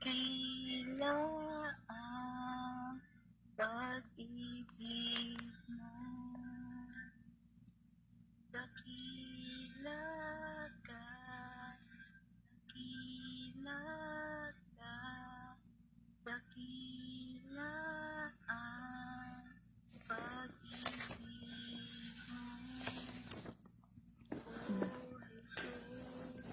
Kailan pag-ibig mo dakila ka, dakila ka, dakila ang pag-ibig mo, O Jesus.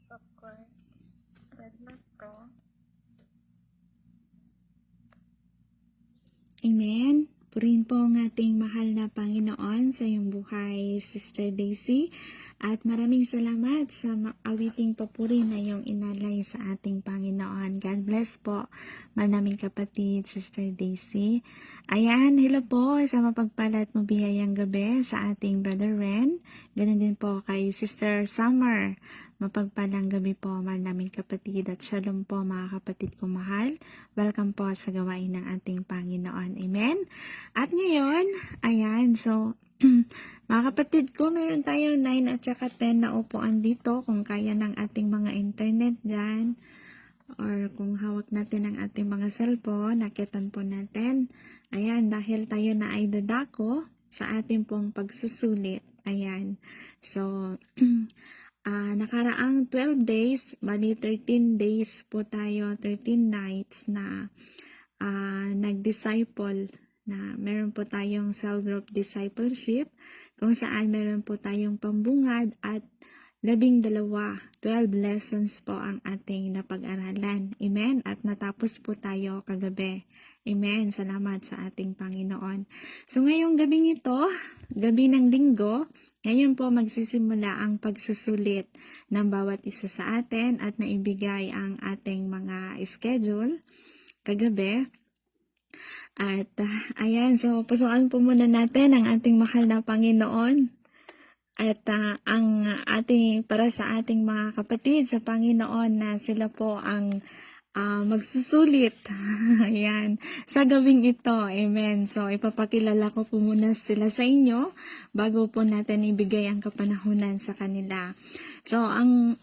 Popcorn. God bless po. Amen. Purihin po ang ating mahal na Panginoon sa iyong buhay, Sister Daisy. At maraming salamat sa awiting papuri na iyong inalay sa ating Panginoon. God bless po, mahal naming kapatid, Sister Daisy. Ayan, hello po sa mapagpala at mabiyayang gabi sa ating Brother Ren. Ganun din po kay Sister Summer. Mapagpalang gabi po, mahal naming kapatid. At shalom po mga kapatid ko mahal. Welcome po sa gawain ng ating Panginoon. Amen. At ngayon, ayan, so, mga kapatid ko, meron tayong 9 at saka 10 na upuan dito kung kaya ng ating mga internet dyan. Or kung hawak natin ang ating mga cellphone, nakitan po natin. Ayan, dahil tayo na ay dadako sa ating pong pagsusulit. Ayan, so, nakaraang 12 days, bali 13 days po tayo, 13 nights na nag-disciple na meron po tayong cell group discipleship kung saan meron po tayong pambungad at 12 lessons po ang ating napag-aralan. Amen? At natapos po tayo kagabi. Amen? Salamat sa ating Panginoon. So ngayong gabing ito, gabi ng linggo, ngayon po magsisimula ang pagsusulit ng bawat isa sa atin at naibigay ang ating mga schedule kagabi. At ayan, so pasukan po muna natin ang ating mahal na Panginoon. At ang ating para sa ating mga kapatid sa Panginoon na sila po ang magsusulit. Ayan, sa gabing ito. Amen. So ipapakilala ko po muna sila sa inyo bago po natin ibigay ang kapanahunan sa kanila. So ang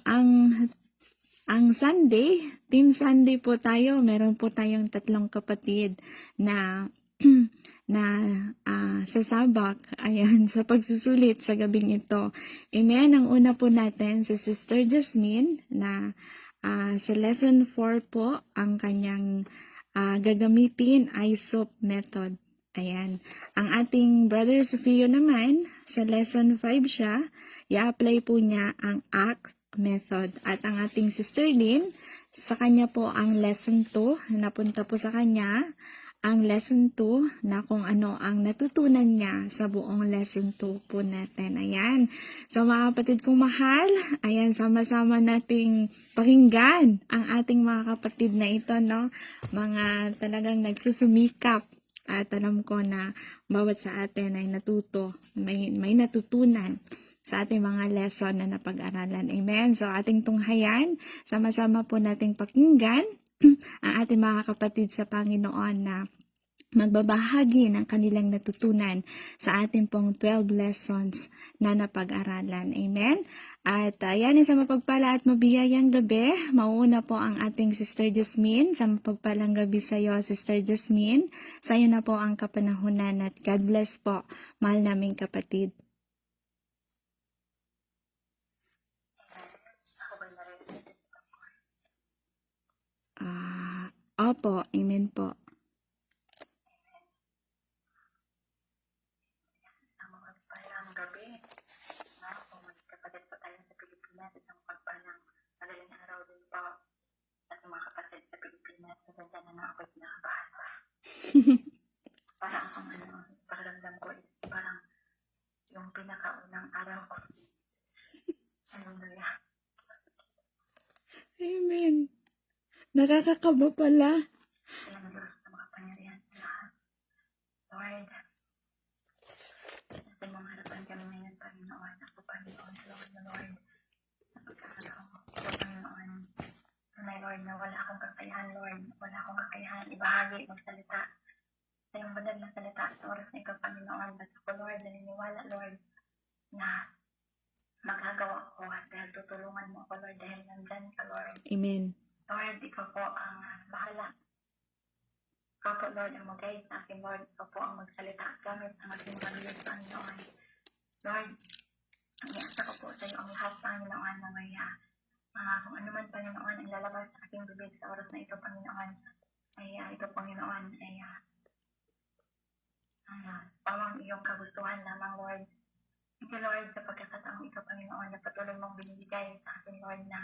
Sunday, Team Sunday po tayo, meron po tayong 3 kapatid na sasabak, ayan, sa pagsusulit sa gabing ito. Amen. Ang una po natin si Sister Jasmine na sa lesson 4 po, ang kanyang gagamitin ay SOAP method. Ayan. Ang ating Brother Sofio naman, sa lesson 5 siya, i-apply po niya ang ACT method. At ang ating Sister Lynn, sa kanya po ang lesson 2, napunta po sa kanya ang lesson 2 na kung ano ang natutunan niya sa buong lesson 2 po natin. Ayan. So mga kapatid kong mahal, ayan, sama-sama nating pakinggan ang ating mga kapatid na ito, no? Mga talagang nagsusumikap. At alam ko na bawat sa atin ay natuto, may natutunan sa ating mga lesson na napag-aralan. Amen. So ating tunghayan, sama-sama po nating pakinggan ang ating mga kapatid sa Panginoon na magbabahagi ng kanilang natutunan sa ating pong 12 lessons na napag-aralan. Amen? At yan sa mapagpala at mabiyayang gabi, mauuna po ang ating Sister Jasmine. Sa mapagpalang gabi sa iyo, Sister Jasmine. Sa iyo na po ang kapanahunan at God bless po, mahal naming kapatid. Opo, amen po. Ang mapagpalang gabi, kung magkapatid po tayo sa Pilipinas, at ang mapagpalang madaling araw din po at mga kapatid sa Pilipinas, maganda na nga ako'y nakabasa. Parang kung pakiramdam ko is parang yung pinakaunang araw ko. Hallelujah. Amen. Nakakakaba pala. Ang Diyos na makapangyarihan sa lahat. Lord, sa mong harapan kami ngayon, Panginoon. Ako, Panginoon, Lord na Lord. Napagkakataon ko, Panginoon. Tunay, Lord, na wala akong kakayahan, Lord. Wala akong kakayahan ibahagi, magsalita sa iyong banal na salita sa oras na ikaw, Panginoon. At ako, Lord, naniniwala, Lord, na magagawa ko at dahil tutulungan mo ako, Lord, dahil nandyan ka, Lord. Amen. Lord, ikaw po ang bahala. Ikaw po, Lord, ang mag-guide sa akin, Lord. Ikaw po ang magsalita at gamit ang aking mga biyod, Panginoon. Lord, ang iasa ko po sa iyo ang lahat, Panginoon, na may kung ano man, Panginoon, ang lalabas sa aking bibig sa oras na ito, Panginoon, ay ito, Panginoon, ay pawang iyong kagustuhan lamang, Lord. Thank you, Lord, sa pagkakataong ito, Panginoon, na patuloy mong binibigay sa akin, Lord, na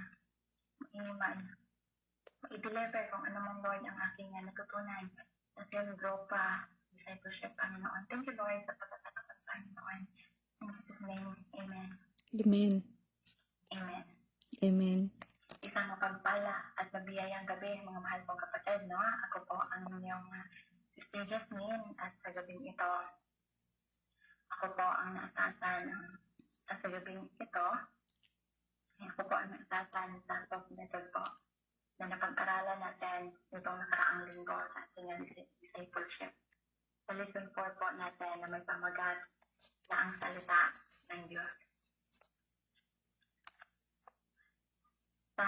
i-deliver kung ano mong, Lord, ang aking natutunan sa Self-Europa Discipleship, Panginoon. Thank you, Lord, sa pagkakataong, Panginoon. In Jesus' name, Amen. Amen. Amen. Amen. Isang mapagpala at mabiyayang gabi, mga mahal kong kapatid, no? Ako po ang inyong Sister Jasmine, at sa gabing ito, ako po ang naasasan sa gabing ito. Ako po ang naasasan sa top method po na napag-aralan natin itong nakaraang linggo sa ating discipleship. Sa lesson 4 po natin na may pamagat na ang salita ng Diyos. Sa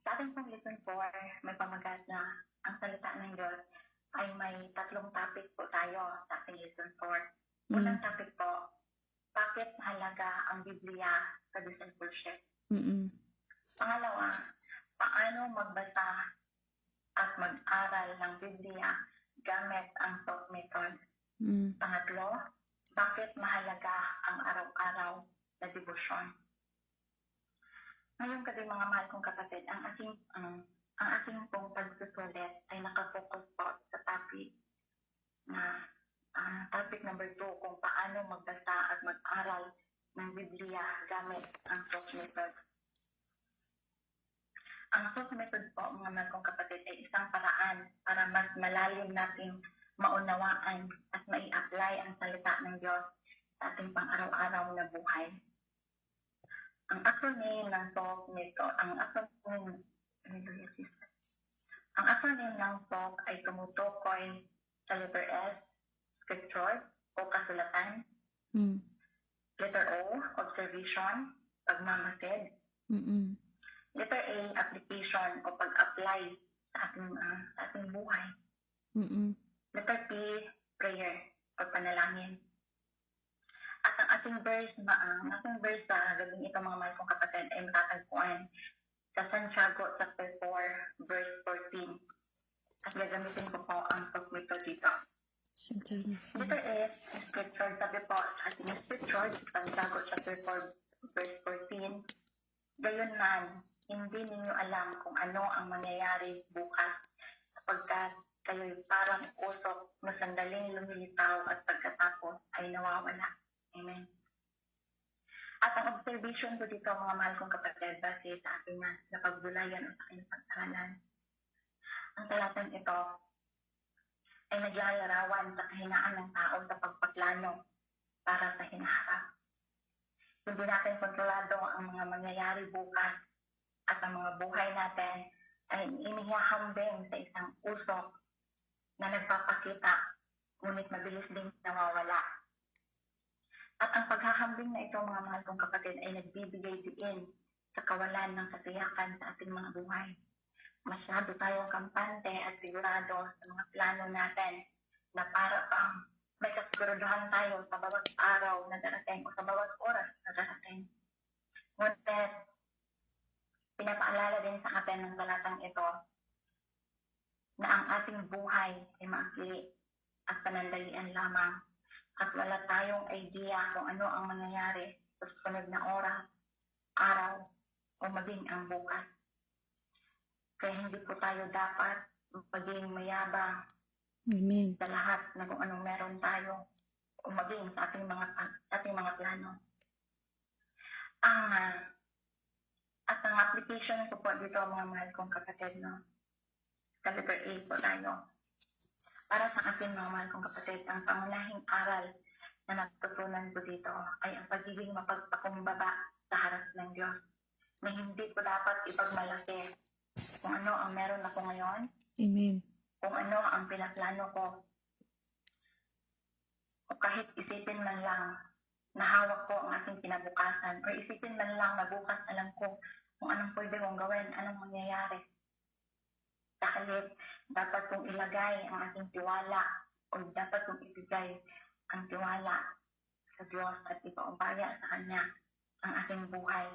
ating pong lesson 4, may pamagat na ang salita ng Diyos ay may 3 topic po tayo sa ating lesson 4. Unang topic po, bakit mahalaga ang Biblia sa discipleship? Pangalawa, paano magbasa at mag-aral ng Biblia gamit ang SOAP method? Pangatlo, bakit mahalaga ang araw-araw na debosyon? Ngayong gabi, mga mahal kong kapatid, ang ating pong pagsusulit ay nakafocus po sa topic na topic number 2, kung paano magbasa at mag-aral ng Biblia gamit ang SOAP method. Ang SOAP method po, mga mahal kong kapatid, ay isang paraan para mas malalim nating maunawaan at mai-apply ang salita ng Diyos sa ating pang-araw-araw na buhay. Ang acronym ng SOAP method, ang acronym ng SOAP ay tumutukoy sa letter S, scripture o kasulatan. Letter O, observation, pagmamasid. Letter A, application o pag-apply sa ating buhay. Letter P, prayer o panalangin. At ang ating verse sa gabing ito, mga mahal kong kapatid, ay matatagpuan sa Santiago chapter 4, verse 14. At gagamitin ko po ang SOAP method dito. Letter S, scripture. Sabi po sa ating scripture, Santiago chapter 4, verse 14, gayon man, hindi ninyo alam kung ano ang mangyayari bukas, sapagkat kayo'y parang usok na sandaling lumilitaw at pagkatapos ay nawawala. Amen. At ang observation ko dito, mga mahal kong kapatid, base sa ating napagbulayan o sa aking pag-aralan, ang talatang ito ay naglalarawan sa kahinaan ng tao sa pagpaplano para sa hinaharap. Hindi natin kontrolado ang mga mangyayari bukas at ang mga buhay natin ay inihahambing sa isang usok na nagpapakita, ngunit mabilis din nawawala. At ang paghahambing na ito, mga mahal kong kapatid, ay nagbibigay diin sa kawalan ng katiyakan sa ating mga buhay. Masyado tayong kampante at sigurado sa mga plano natin na para pang may kasiguraduhan tayo sa bawat araw na darating o sa bawat oras na darating. Ngunit, pinapaalala din sa atin ng talatang ito na ang ating buhay ay maakli at panandalian lamang at wala tayong idea kung ano ang mangyayari sa susunod na oras, araw, o maging ang bukas. Kaya hindi po tayo dapat maging mayabang sa lahat na kung anong meron tayo o maging sa ating mga plano. At ang application ko po dito, mga mahal kong kapatid, no? Sa letter A po tayo. Para sa ating mga mahal kong kapatid, ang pangunahing aral na natutunan ko dito ay ang pagiging mapagpakumbaba sa harap ng Diyos, na hindi ko dapat ipagmalaki kung ano ang meron ako ngayon, Amen. kung ano ang pinaplano ko, o kahit isipin man lang na hawak ko ang aking kinabukasan, o isipin man lang na bukas alam ko kung anong pwede kong gawin, anong mangyayari. Dahil dapat kong ilagay ang aking tiwala o dapat kong ibigay ang tiwala sa Diyos at ipaubaya sa Kanya ang aking buhay.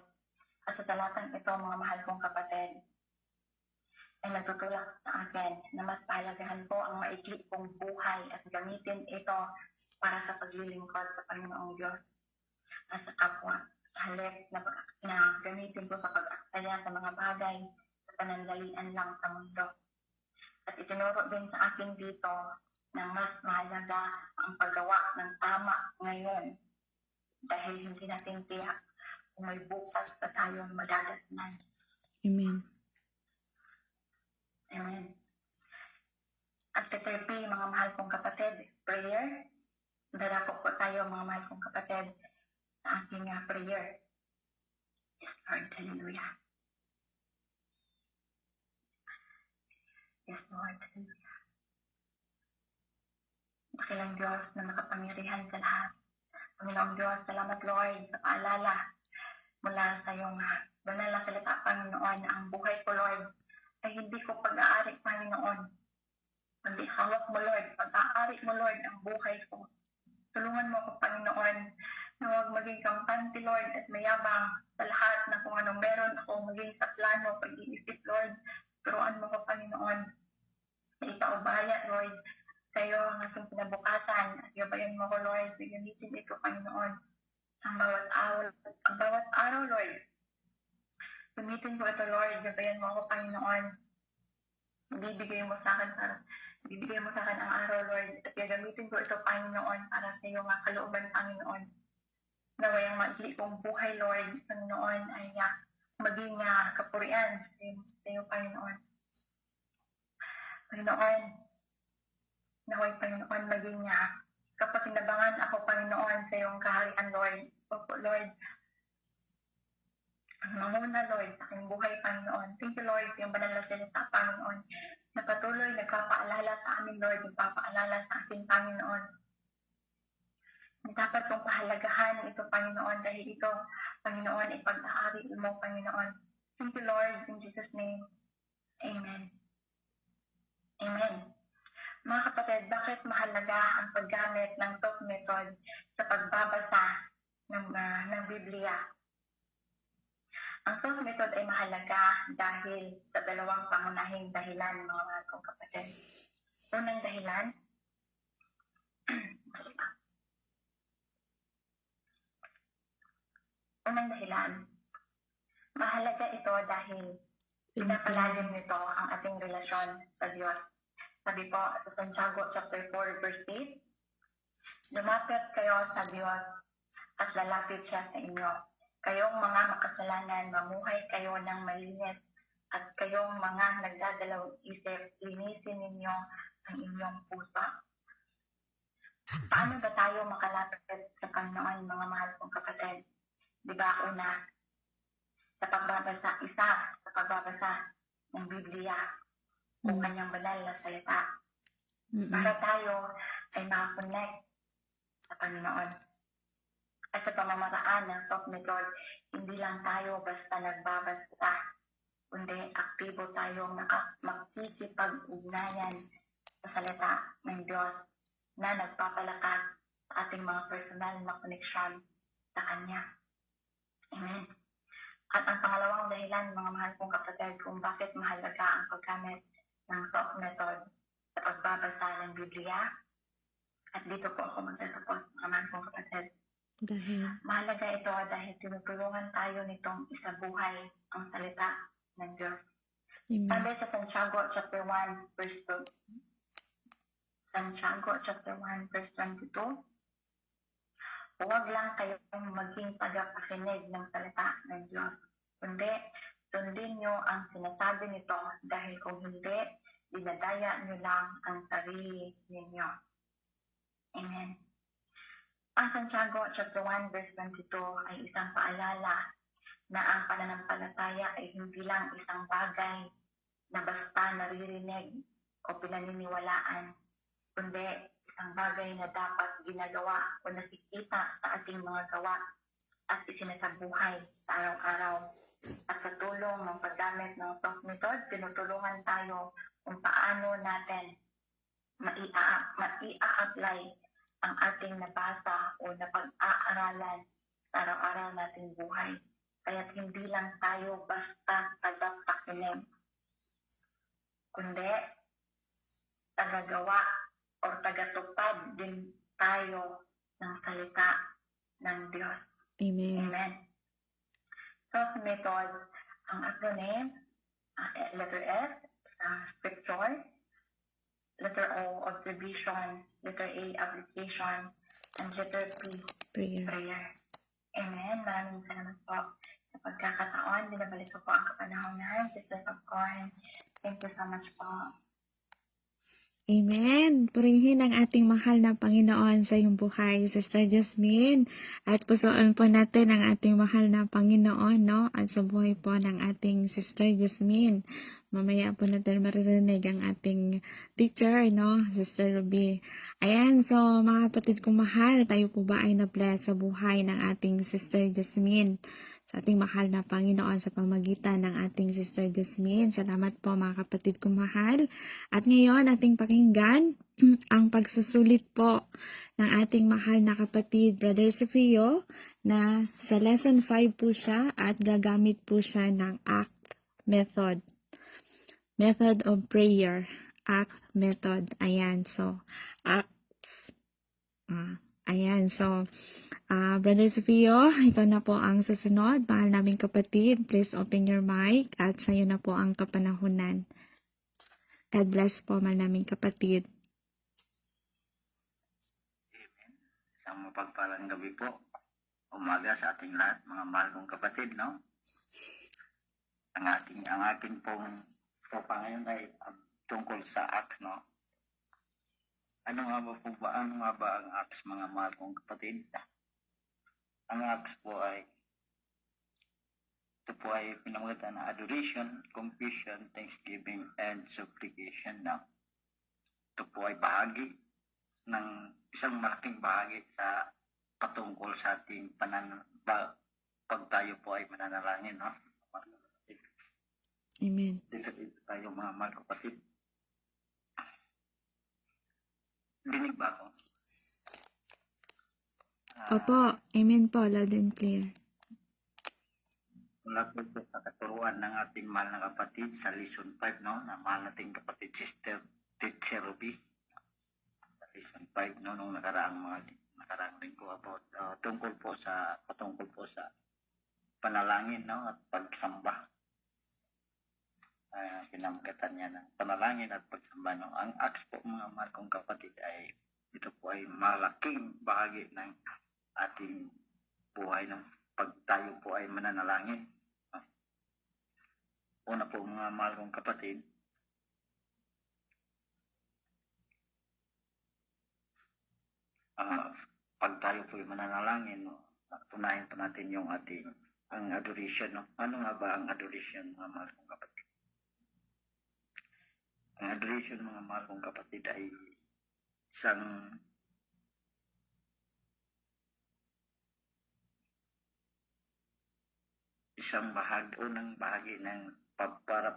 At sa talatang ito, mga mahal kong kapatid, ay nagtutulak sa akin na mas pahalagahan ko ang maikli kong buhay at gamitin ito para sa paglilingkod sa Panginoong Diyos at sa kapwa. Sa halip na gamitin ko sa pag-aksaya sa mga bagay sa panandalian lang sa mundo. At itinuro din sa akin dito na mas mahalaga ang paggawa ng tama ngayon dahil hindi natin tiyak kung may bukas pa tayong madadasnan. Amen. Amen. At letter P, mga mahal kong kapatid, prayer. Darako po tayo, mga mahal kong kapatid, sa aking prayer. Yes, Lord. Hallelujah. Yes, Lord. Hallelujah. Dakilang Diyos na nakapangyarihan sa lahat. Panginoong Diyos, salamat Lord sa paalala mula sa iyong banal na salita, Panginoon, na ang buhay ko, Lord, ay hindi ko pag-aari, Panginoon. Kundi hawak mo, Lord, pag-aari mo, Lord, ang buhay ko. Tulungan mo ako, Panginoon, na huwag maging kampante, Lord, at mayabang sa lahat na kung anong meron ako, maging sa plano, pag-iisip, Lord. Turuan mo ko, Panginoon, na ipaubaya, Lord, sa iyo ang aking kinabukasan. At gabayan mo ko, Lord, gamitin ito, Panginoon, ang bawat araw, Lord. Gamitin ko ito, Lord, gabayan mo ako, Panginoon. Bibigay mo sa akin ang araw, Lord, at gagamitin ko ito, Panginoon, para sa iyo nga kalooban, Panginoon. Naway ang maikli kong buhay, Lord, Panginoon, ay maging kapurian sa iyo, Panginoon. Panginoon, naway, Panginoon, maging kapakinabangan ako, Panginoon, sa iyong kaharian, Lord. Opo, Lord, ang mamuna, Lord, sa aking buhay, Panginoon. Thank you, Lord, sa iyong banal na salita, Panginoon, na patuloy nagpapaalala sa amin, Lord, nagpapaalala sa ating Panginoon. Dapat kong pahalagahan ito, Panginoon, dahil ito, Panginoon, ipag-aari mo, Panginoon. Thank you, Lord, in Jesus' name. Amen. Amen. Mga kapatid, bakit mahalaga ang paggamit ng talk method sa pagbabasa ng Biblia? Ang talk method ay mahalaga dahil sa dalawang pangunahing dahilan, mga mahal kong kapatid. Unang dahilan, mahalaga ito dahil pinapalalim nito ang ating relasyon sa Diyos. Sabi po sa Santiago chapter 4 verse 8, lumapit kayo sa Diyos at lalapit siya sa inyo. Kayong mga makasalanan, mamuhay kayo ng malinis at kayong mga nagdadalawang isip, linisin ninyo ang inyong puso. Paano ba tayo makalapit sa Panginoon, mga mahal kong kapatid? Diba, una, sa pagbabasa ng Biblia o kanyang banal na salita. Para tayo ay makakonect sa Panginoon. At sa pamamaraan ng talk method, hindi lang tayo basta nagbabasa, kundi aktibo tayong makikipag-ugnayan sa salita ng Diyos na nagpapalakas sa ating mga personal na koneksyon sa Kanya. Amen. At ang pangalawang dahilan, mga mahal kong kapatid, kung bakit mahalaga ang paggamit ng talk method sa pagbabasa ng Biblia. At dito po ako magtatapos, mga mahal kong kapatid. Mahalaga ito dahil tinutulungan tayo nitong isabuhay ang salita ng Diyos. Amen. Sabi sa Santiago chapter 1 verse 2. Santiago chapter 1 verse 22. Huwag lang kayong maging tagapakinig ng salita ng Diyos, kundi sundin nyo ang sinasabi nito dahil kung hindi, dinadaya nyo lang ang sarili ninyo. Amen. Ang Santiago chapter 1 verse 22 ay isang paalala na ang pananampalataya ay hindi lang isang bagay na basta naririnig o pinaniniwalaan, kundi isang bagay na dapat ginagawa o nakikita sa ating mga gawa at isinasabuhay sa araw-araw. At sa tulong ng paggamit ng talk method, tinutulungan tayo kung paano natin maia-apply ang ating nabasa o napag-aaralan sa araw-araw nating buhay. Kaya't hindi lang tayo basta tagapakinig, kundi tagagawa o tagatupad din tayo ng salita ng Diyos. Amen. Amen. Talk method, ang acronym, letter S, scripture, letter O, observation, letter A, application, and letter P, Prayer. prayer. Amen. Maraming salamat po sa pagkakataon. Binabalik ko po ang kapanahonan. Sister Popcorn. Thank you so much po. Amen. Purihin ang ating mahal na Panginoon sa iyong buhay, Sister Jasmine. At pusoon po natin ang ating mahal na Panginoon, no? At sa buhay po ng ating Sister Jasmine. Mamaya po natin maririnig ang ating teacher, no? Sister Ruby. Ayan, so mga kapatid kong mahal, tayo po ba ay na-bless sa buhay ng ating Sister Jasmine? Sa ating mahal na Panginoon sa pamagitan ng ating Sister Jasmine. Salamat po mga kapatid kong mahal. At ngayon, ating pakinggan ang pagsusulit po ng ating mahal na kapatid, Brother Sofio, na sa lesson 5 po siya at gagamit po siya ng ACT method. Method of prayer. ACT method. Ayan, so, ACTS. Ayan, so, Brother Sofio, ikaw na po ang susunod. Mahal naming kapatid, please open your mic at sa'yo na po ang kapanahunan. God bless po, mahal naming kapatid. Amen. Isang mapagpalang gabi po. Umaga sa ating lahat, mga mahal kong kapatid, no? Ang akin pong topa ngayon ay tungkol sa acts, no? Ano nga ba ang acts, mga mahal kong kapatid? Ang acts po ay pinamagatan na adoration, confession, thanksgiving, and supplication, no? Ito po ay bahagi ng isang malaking bahagi sa patungkol sa ating pag tayo po ay mananalangin, no? Amen. Dito tayo, mga mahal kapatid. Dinig ba ako? Opo, amen po, loud and clear. Mula po sa katuruan ng ating mahal na kapatid sa lesson 5, no? Na mahal nating kapatid, Sister Teacher Ruby. Sa lesson 5, no? Nung nakaraang linggo about patungkol po sa panalangin, no? At pagsamba. Pinamagatan niya ng panalangin at pagsamba, no? Ang acts po, mga mahal kong kapatid, ay ito po ay malaking bahagi ng ating buhay ng pag tayo po ay mananalangin. Una po, mga mahal kong kapatid, pag tayo po ay mananalangin, no? Tunahin po natin yung ang adoration, no? Ano nga ba ang adoration, mga mahal kong kapatid? Ang adoration, mga mahal kong kapatid, ay unang bahagi ng para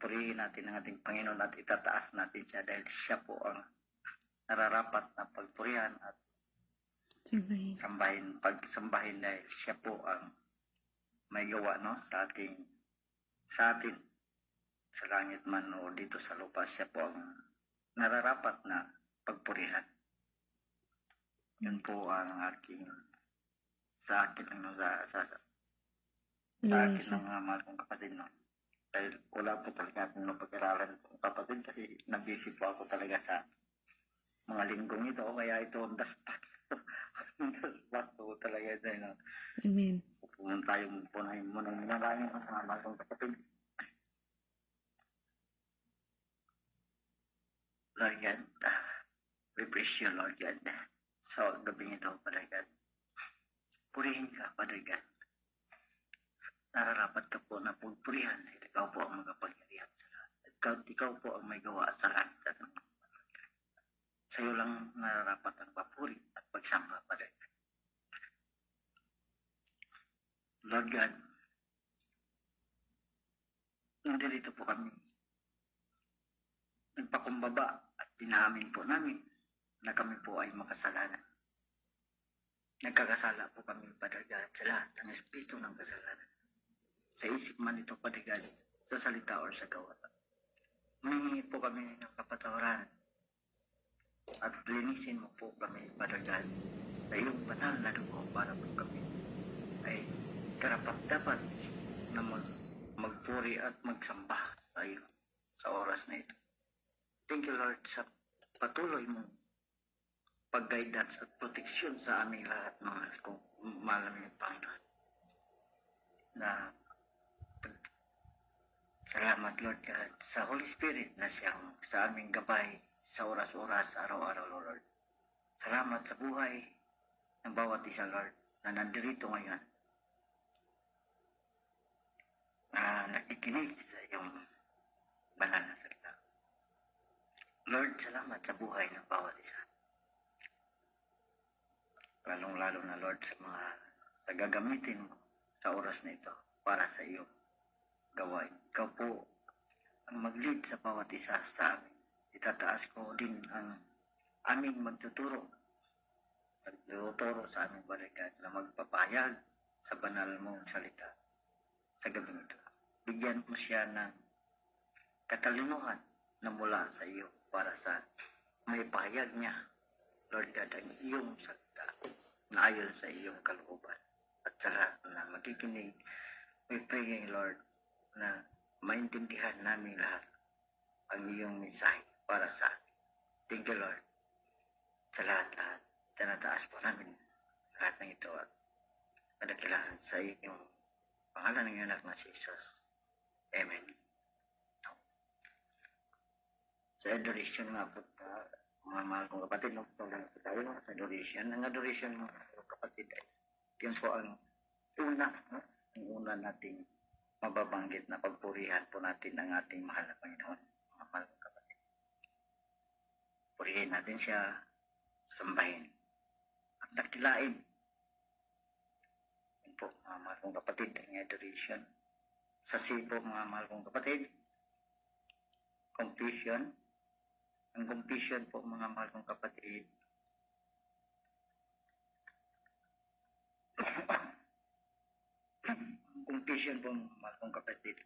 purihin natin ang ating Panginoon at itataas natin siya dahil siya po ang nararapat na pagpurihan at pagsambahin dahil siya po ang may gawa, no? sa atin sa langit man o dito sa lupa, siya po ang nararapat na pagpurihan. Yun po ang sa akin ng mga mahal kong kapatid, no? Dahil wala po talaga akong napag-aralan kong kapatid kasi nabisi po ako talaga sa mga linggong ito, kaya ito ang daspak po talaga ito, no? Amen. Pumunta tayo muna manalangin ang mga mahal kong kapatid. Lord God, we praise you, Lord God. So, gabing ito, Father God, purihin ka, Father God. Nararapat ka po na pagpurihan dahil ikaw po ang magapangyarihan sa lahat. ikaw po ang may gawa sa lahat. Sa iyo lang nararapat ang papuri at pagsamba, Father. Lord God, nandito po kami. Nagpakumbaba at tinaamin po namin na kami po ay makasalanan. Nagkakasala po kami, Father God, sa lahat ng espiritu ng kasalanan. Sa isip man ito, Father God, sa salita or sa gawa. Humingi po kami ng kapatawaran at linisin mo po kami, Father God, sa iyong banal na dugo para po kami ay karapat-dapat na magpuri at magsamba sa iyo sa oras na ito. Thank you, Lord, sa patuloy mong pag-guidance at proteksyon sa aming lahat, mga kung malaming Panginoon. Salamat, Lord God, sa Holy Spirit na siyang sa aming gabay sa oras-oras, araw-araw, Lord. Salamat sa buhay ng bawat isa, Lord, na nandirito ngayon, na nakikinig sa iyong banal na salita. Lord, salamat sa buhay ng bawat isa. Lalong-lalo na, Lord, sa mga gagamitin mo sa oras na ito para sa iyo gawain. Ikaw po ang mag-lead sa bawat isa sa amin. Itataas ko din ang aming magtuturo sa aming balikat na magpapahayag sa banal mong salita sa gabi ito. Bigyan mo siya ng katalinuhan na mula sa iyo para sa may pahayag niya, Lord God, ang iyong salita na ayon sa iyong kalooban. At sa lahat na makikinig, we pray, Lord, na maintindihan namin lahat ang iyong mensahe para sa atin. Thank you, Lord, sa lahat-lahat. Tinataas po namin lahat ng ito at kadakilaan sa iyong pangalan ng iyong anak na si Jesus. Amen. Sa adoration nga po, mga mahal kong kapatid, nagtulang po tayo sa adoration. Ang adoration ng kapatid ay yun po ang una nating mababanggit na pagpurihan po natin ang ating mahal na Panginoon, mga mahal kong kapatid. Purihin natin siya, sambahin, at dakilain. Yun po, mga mahal kong kapatid, ang adoration. Sa sipo, mga mahal kong kapatid, completion. Ang completion po, mga mahal kong kapatid, completion po, mga mahal kong kapatid.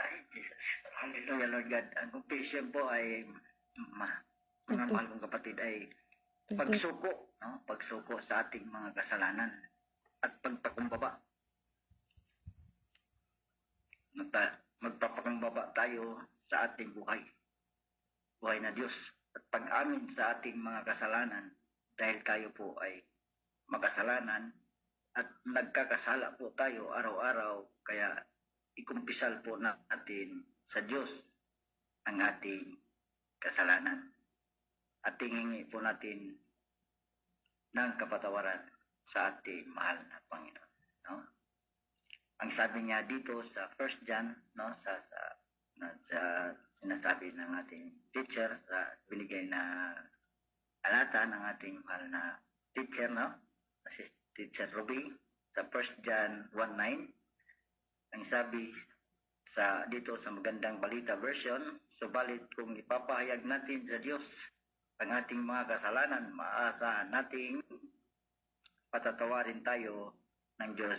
Ay, Jesus. Hallelujah, Lord God. Ang completion po ay, mga mahal kong kapatid, ay pagsuko, no? Pagsuko sa ating mga kasalanan at pagpakumbaba. Magpapakumbaba tayo sa ating buhay na Diyos, at pag-amin sa ating mga kasalanan dahil tayo po ay makasalanan at nagkakasala po tayo araw-araw, kaya ikumpisal po natin sa Diyos ang ating kasalanan at tingin po natin ng kapatawaran sa ating mahal na Panginoon, no? Ang sabi niya dito sa 1 John, no, sa sinasabi ng ating teacher, sa binigay na alata ng ating mahal na teacher, no, si Teacher Ruby, sa 1 John 1:9, ang sabi dito sa Magandang Balita version, subalit kung ipapahayag natin sa Diyos ang ating mga kasalanan, maaasahan nating patatawarin tayo ng Diyos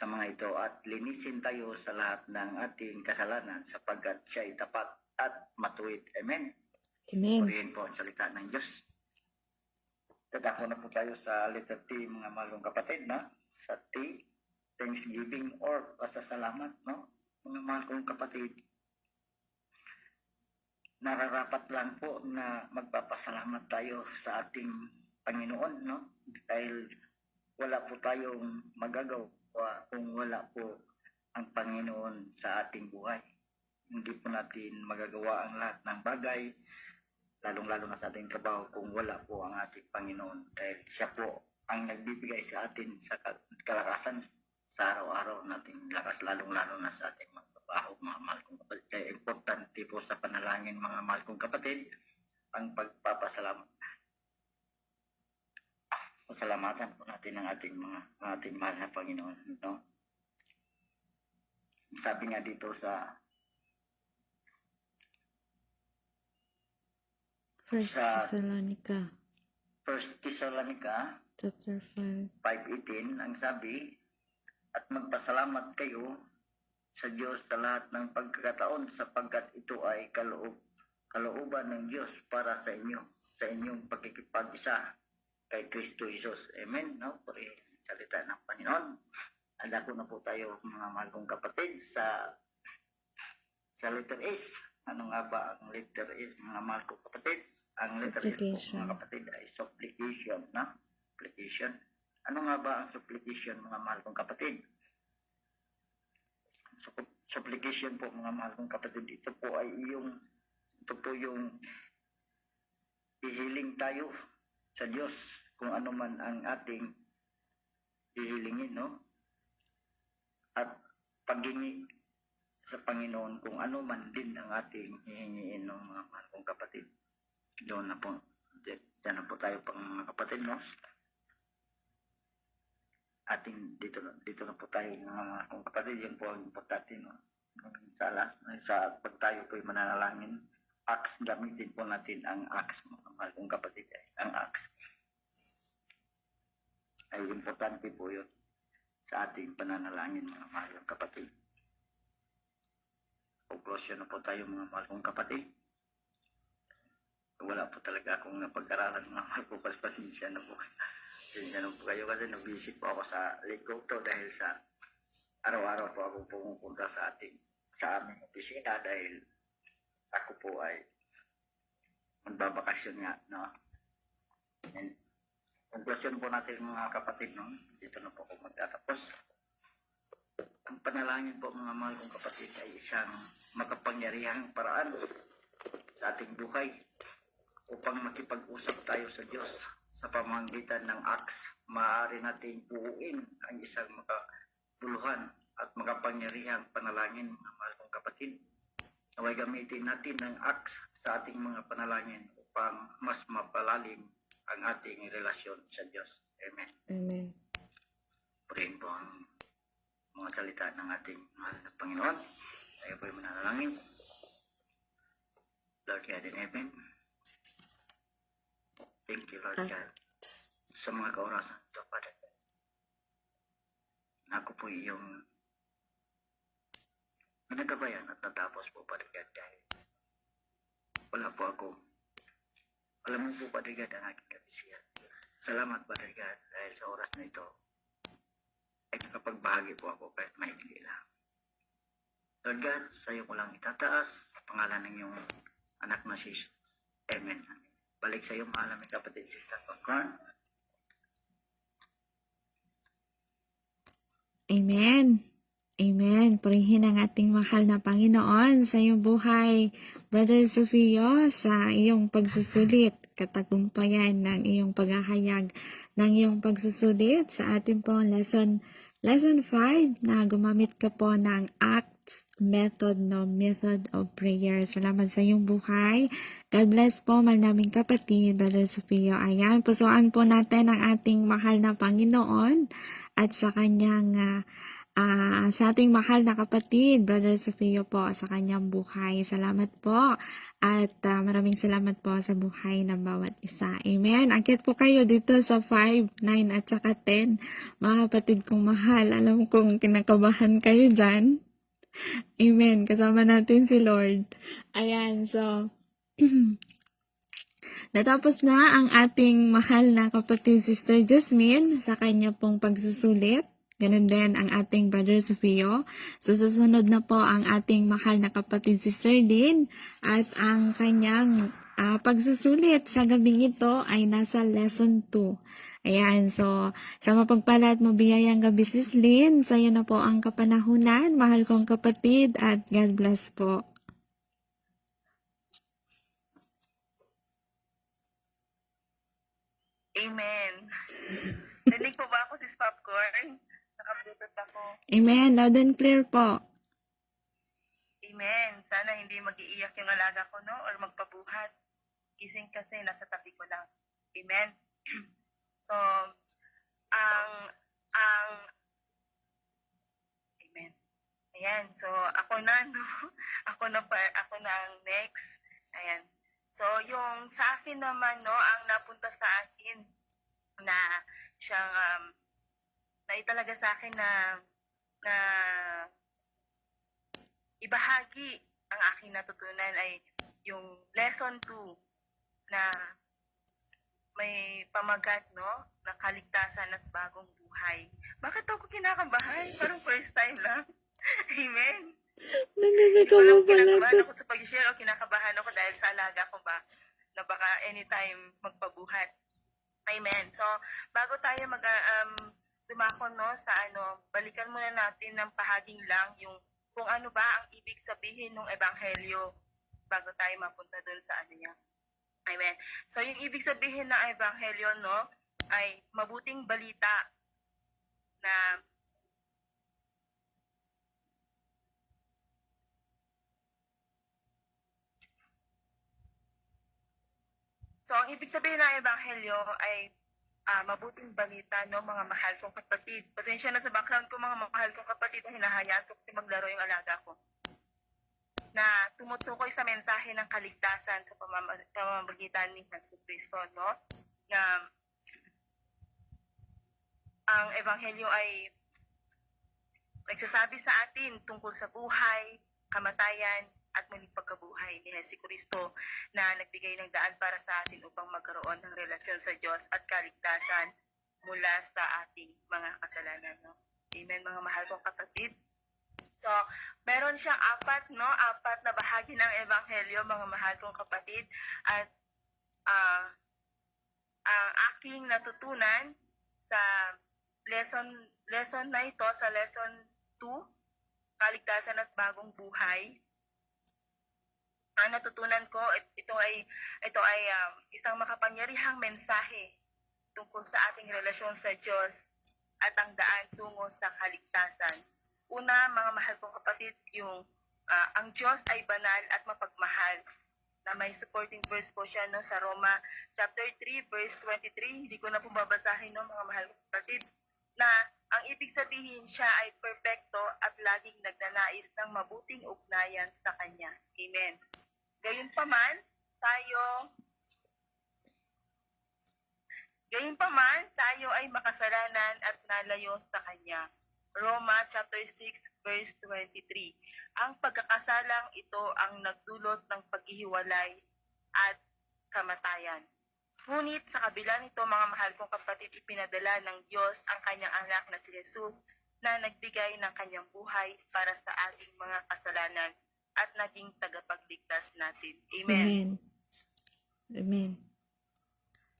sa mga ito at linisin tayo sa lahat ng ating kasalanan sapagkat siya ay tapat at matuwid. Amen. Amen. Purihin po ang salita ng Diyos. Tatako na po tayo sa letter T, mga malong kapatid, no? Sa T, thanksgiving or pasasalamat, no? Mga mahal kong kapatid, nararapat lang po na magpapasalamat tayo sa ating Panginoon, no? Dahil wala po tayong magagawa kung wala po ang Panginoon sa ating buhay. Hindi po natin magagawa ang lahat ng bagay, lalong-lalo na sa ating trabaho, kung wala po ang ating Panginoon. Dahil siya po ang nagbibigay sa atin sa kalakasan sa araw-araw nating lakas, lalong-lalo na sa ating mga trabaho, mga mahal kong kapatid. Kaya importante po sa panalangin, mga mahal kong kapatid, ang pagpapasalamat. Pasalamatan po natin ang ating mahal na Panginoon. No? Sabi nga dito sa First Sa- Thessalonica 1 Thessalonica chapter 5. 5:18, ang sabi, at magpasalamat kayo sa Diyos sa lahat ng pagkakataon sapagkat ito ay kalooban ng Diyos para sa inyo, sa inyong pagkikipag-isa kay Kristo Jesus. Amen. No? Puri salita ng Panginoon. Alako na po tayo, mga mahal kong kapatid, sa letter S. Ano nga ba ang letter S, mga mahal kong kapatid? Ang letter S po, Supplication. mga kapatid, ay supplication. No? Supplication. Ano nga ba ang supplication, mga mahal kong kapatid? Supplication po, mga mahal kong kapatid, ito po yung ihiling tayo sa Diyos kung ano man ang ating ihilingin, no? At paghingi sa Panginoon kung ano man din ang ating hihingiin, no, mga mahal kong kapatid. Doon na po, dyan na po tayo pang mga kapatid, no? Dito na po tayo, mga mahal kong kapatid, yan po ang importante, no? Sa pag tayo po'y mananalangin, acts, gamitin po natin ang acts, mga mahal kong kapatid. Ang acts ay importante po yun sa ating pananalangin, mga mahal kong kapatid. Conclusion na po tayo, mga mahal kong kapatid. Wala po talaga akong napag-aralan, mga mahal ko, pasensya na po. Pasensya na po kayo kasi nag-visit po ako sa Lake Cocto dahil sa araw-araw po ako pumupunta sa aming opisina dahil ako po ay magbabakasyon nga, no? And conclusion po natin, mga kapatid, no? Dito na po ako magtatapos. Ang panalangin po, mga mahal kong kapatid, ay isang makapangyarihang paraan sa ating buhay upang makipag-usap tayo sa Diyos sa pamamagitan ng acts. Maaari nating buuin ang isang makabuluhan at makapangyarihang panalangin, mga mahal kong kapatid. Naway gamitin natin ang acts sa ating mga panalangin upang mas mapalalim ang ating relasyon sa Diyos. Amen. Amen. Purihin po ang mga salita ng ating mahal na Panginoon. Tayo po'y mananalangin. Lord God in heaven, thank you, Lord God, sa mga kaorasan ito, Father. Ako po iyong nagabayan at natapos po, Father God, dahil wala po ako. Alam mo po, Father God, ang aking kabisihan. Salamat, Father God, dahil sa oras na ito ay nakapagbahagi po ako kahit maikli lang. Lord God, sa iyo ko lang itataas sa pangalan ng iyong anak na si Jesus. Amen. Balik sa iyo, mahal na kapatid, Sister Popcorn. Amen. Amen. Purihin ang ating mahal na Panginoon sa iyong buhay, Brother Sofio, sa iyong pagsusulit, katagumpayan ng iyong paghahayag ng iyong pagsusulit sa ating pong lesson 5 na gumamit ka po ng acts method, no method of prayer. Salamat sa iyong buhay. God bless po, mahal naming kapatid, Brother Sofio. Ayan, pusuan po natin ang ating mahal na Panginoon at sa kanyang sa ating mahal na kapatid, Brother Sofio po, sa kanyang buhay. Salamat po at maraming salamat po sa buhay ng bawat isa. Amen. Akit po kayo dito sa 5, 9 at saka 10. Mga kapatid kong mahal, alam kong kinakabahan kayo dyan. Amen. Kasama natin si Lord. Ayan, so natapos na ang ating mahal na kapatid Sister Jasmine sa kanya pong pagsusulit. Ganun din ang ating Brother Sofio. So, susunod na po ang ating mahal na kapatid Sister Lynn at ang kanyang pagsusulit sa gabing ito ay nasa lesson 2. Ayan, so sa mapagpala at mabiyayang gabi Sis Lynn, sa iyo na po ang kapanahunan, mahal kong kapatid, at God bless po. Amen. Rinig po ba ako, Sis Popcorn? Naka-bluetooth ako. Amen. Loud and clear po. Amen. Sana hindi mag-iiyak yung alaga ko, no? Or magpabuhat. Gising kasi, nasa tabi ko lang. Amen. So, ang, amen. Ayan. So, ako na, no? Ako na ang next. Ayan. So, yung sa akin naman, no, ang napunta sa akin na siyang, naitalaga sa akin na ibahagi ang aking natutunan ay yung lesson 2 na may pamagat, no? Na kaligtasan at bagong buhay. Bakit ako kinakabahan? Parang first time lang. Amen. Hindi ko Nagkakatawa alam kung pala kinakabahan to. ako sa pag-share o kinakabahan ako dahil sa alaga ko ba na baka anytime magpabuhat. Amen. So, bago tayo dumakon, no, sa balikan muna natin ng pahaging lang yung kung ano ba ang ibig sabihin ng ebanghelyo bago tayo mapunta dun sa niya. Amen. So, yung ibig sabihin ng ebanghelyo, no, ay mabuting balita na So, ang ibig sabihin ng ebanghelyo ay mabuting balita, no, mga mahal kong kapatid. Pasensya na sa background ko, mga mahal kong kapatid, na hinahayaan ko kasi maglaro yung alaga ko. Na tumutukoy sa mensahe ng kaligtasan sa pamamagitan ni Jesucristo, no? Na ang ebanghelyo ay nagsasabi sa atin tungkol sa buhay, kamatayan, at muling pagkabuhay ni Jesucristo na nagbigay ng daan para sa atin upang magkaroon ng relasyon sa Diyos at kaligtasan mula sa ating mga kasalanan. No? Amen, mga mahal kong kapatid. So, meron siyang apat na bahagi ng ebanghelyo, mga mahal kong kapatid. At ang aking natutunan sa lesson na ito, sa lesson 2, kaligtasan at bagong buhay, ang natutunan ko, ito ay isang makapangyarihang mensahe tungkol sa ating relasyon sa Diyos at ang daan tungo sa kaligtasan. Una, mga mahal kong kapatid, yung ang Diyos ay banal at mapagmahal, na may supporting verse po siya, no, sa Roma chapter 3 verse 23. Hindi ko na po babasahin, no, mga mahal kong kapatid, na ang ibig sabihin siya ay perpekto at laging nagnanais ng mabuting ugnayan sa Kanya. Amen. Gayunpaman, tayo ay makasalanan at nalayo sa Kanya. Roma chapter 6 verse 23. Ang pagkakasalang ito ang nagdulot ng paghihiwalay at kamatayan. Ngunit sa kabila nito, mga mahal kong kapatid, ipinadala ng Diyos ang Kanyang anak na si Jesus na nagbigay ng Kanyang buhay para sa ating mga kasalanan at naging tagapagligtas natin. Amen. Amen. Amen.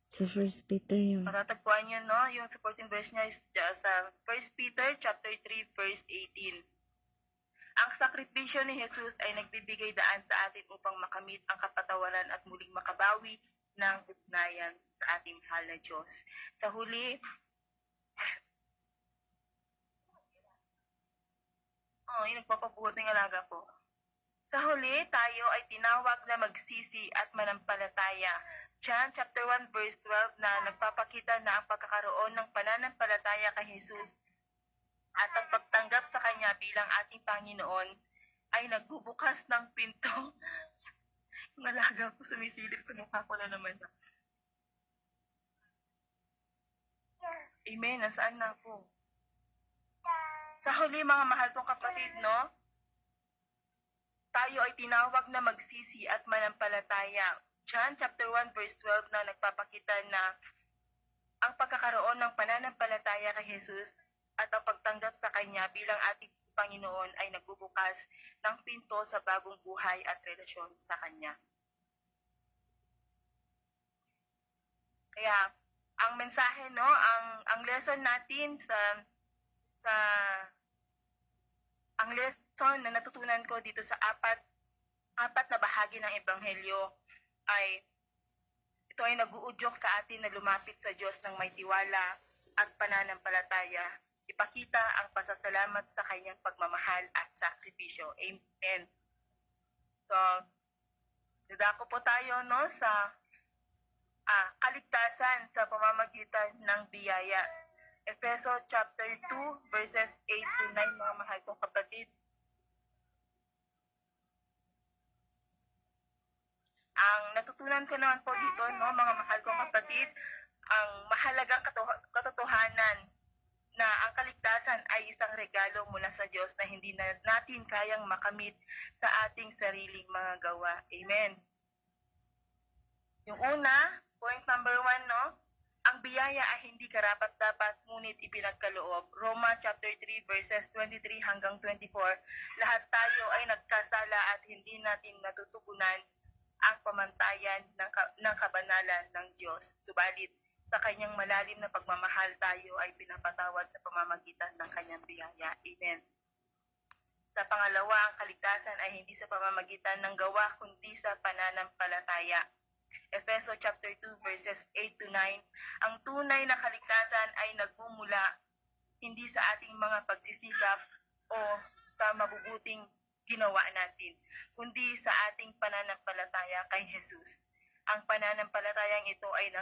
Sa 1 Peter yun. Matatagpuan niyo, no, yung supporting verse niya is sa 1 Peter chapter 3 verse 18. Ang sakripisyo ni Jesus ay nagbibigay daan sa atin upang makamit ang kapatawaran at muling makabawi ng ugnayan sa ating mahal na Diyos. Sa huli, yung nagpapabuhat ng alaga ko. Sa huli, tayo ay tinawag na magsisi at manampalataya. John chapter 1 verse 12 na nagpapakita na ang pagkakaroon ng pananampalataya kay Jesus at ang pagtanggap sa Kanya bilang ating Panginoon ay nagbubukas ng pinto. Yung alaga ko sumisilip sa mukha ko na naman. Amen. Nasaan na ako? Sa huli, mga mahal kong kapatid, no? Tayo ay tinawag na magsisi at manampalataya. John chapter 1 verse 12 na nagpapakita na ang pagkakaroon ng pananampalataya kay Jesus at ang pagtanggap sa Kanya bilang ating Panginoon ay nagbubukas ng pinto sa bagong buhay at relasyon sa Kanya. Kaya, ang mensahe, no, ang lesson natin ang lesson na natutunan ko dito sa apat na bahagi ng ebanghelyo ay ito ay nag-uudyok sa atin na lumapit sa Diyos ng may tiwala at pananampalataya. ipakita ang pasasalamat sa kanyang pagmamahal at sakripisyo. Amen. So, dadako po tayo no sa kaligtasan sa pamamagitan ng biyaya. Efeso chapter 2 verses 8 to 9, mga mahal kong kapatid. Ang natutunan ko naman po dito, no, mga mahal kong kapatid, ang mahalagang katotohanan na ang kaligtasan ay isang regalo mula sa Diyos na hindi natin kayang makamit sa ating sariling mga gawa. Amen. Yung una, point number 1, no? Ang biyaya ay hindi karapat-dapat, ngunit ipinagkaloob. Roma chapter 3 verses 23 hanggang 24. Lahat tayo ay nagkasala at hindi natin natutugunan ang pamantayan ng kabanalan ng Diyos. Subalit, sa kanyang malalim na pagmamahal tayo ay pinapatawad sa pamamagitan ng kanyang biyaya. Amen. Sa pangalawa, ang kaligtasan ay hindi sa pamamagitan ng gawa, kundi sa pananampalataya. Efeso chapter 2 verses 8 to 9. Ang tunay na kaligtasan ay nagmumula hindi sa ating mga pagsisikap o sa mabubuting ginawa natin, kundi sa ating pananampalataya kay Jesus. Ang pananampalatayang ito ay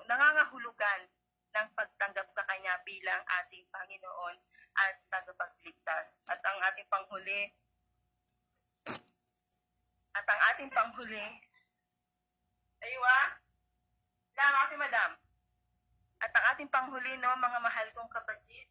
nangangahulugan ng pagtanggap sa Kanya bilang ating Panginoon at tagapagligtas. At ang ating panghuli, aywa, lang ako madam. At ang ating panghuli, no, mga mahal kong kapatid,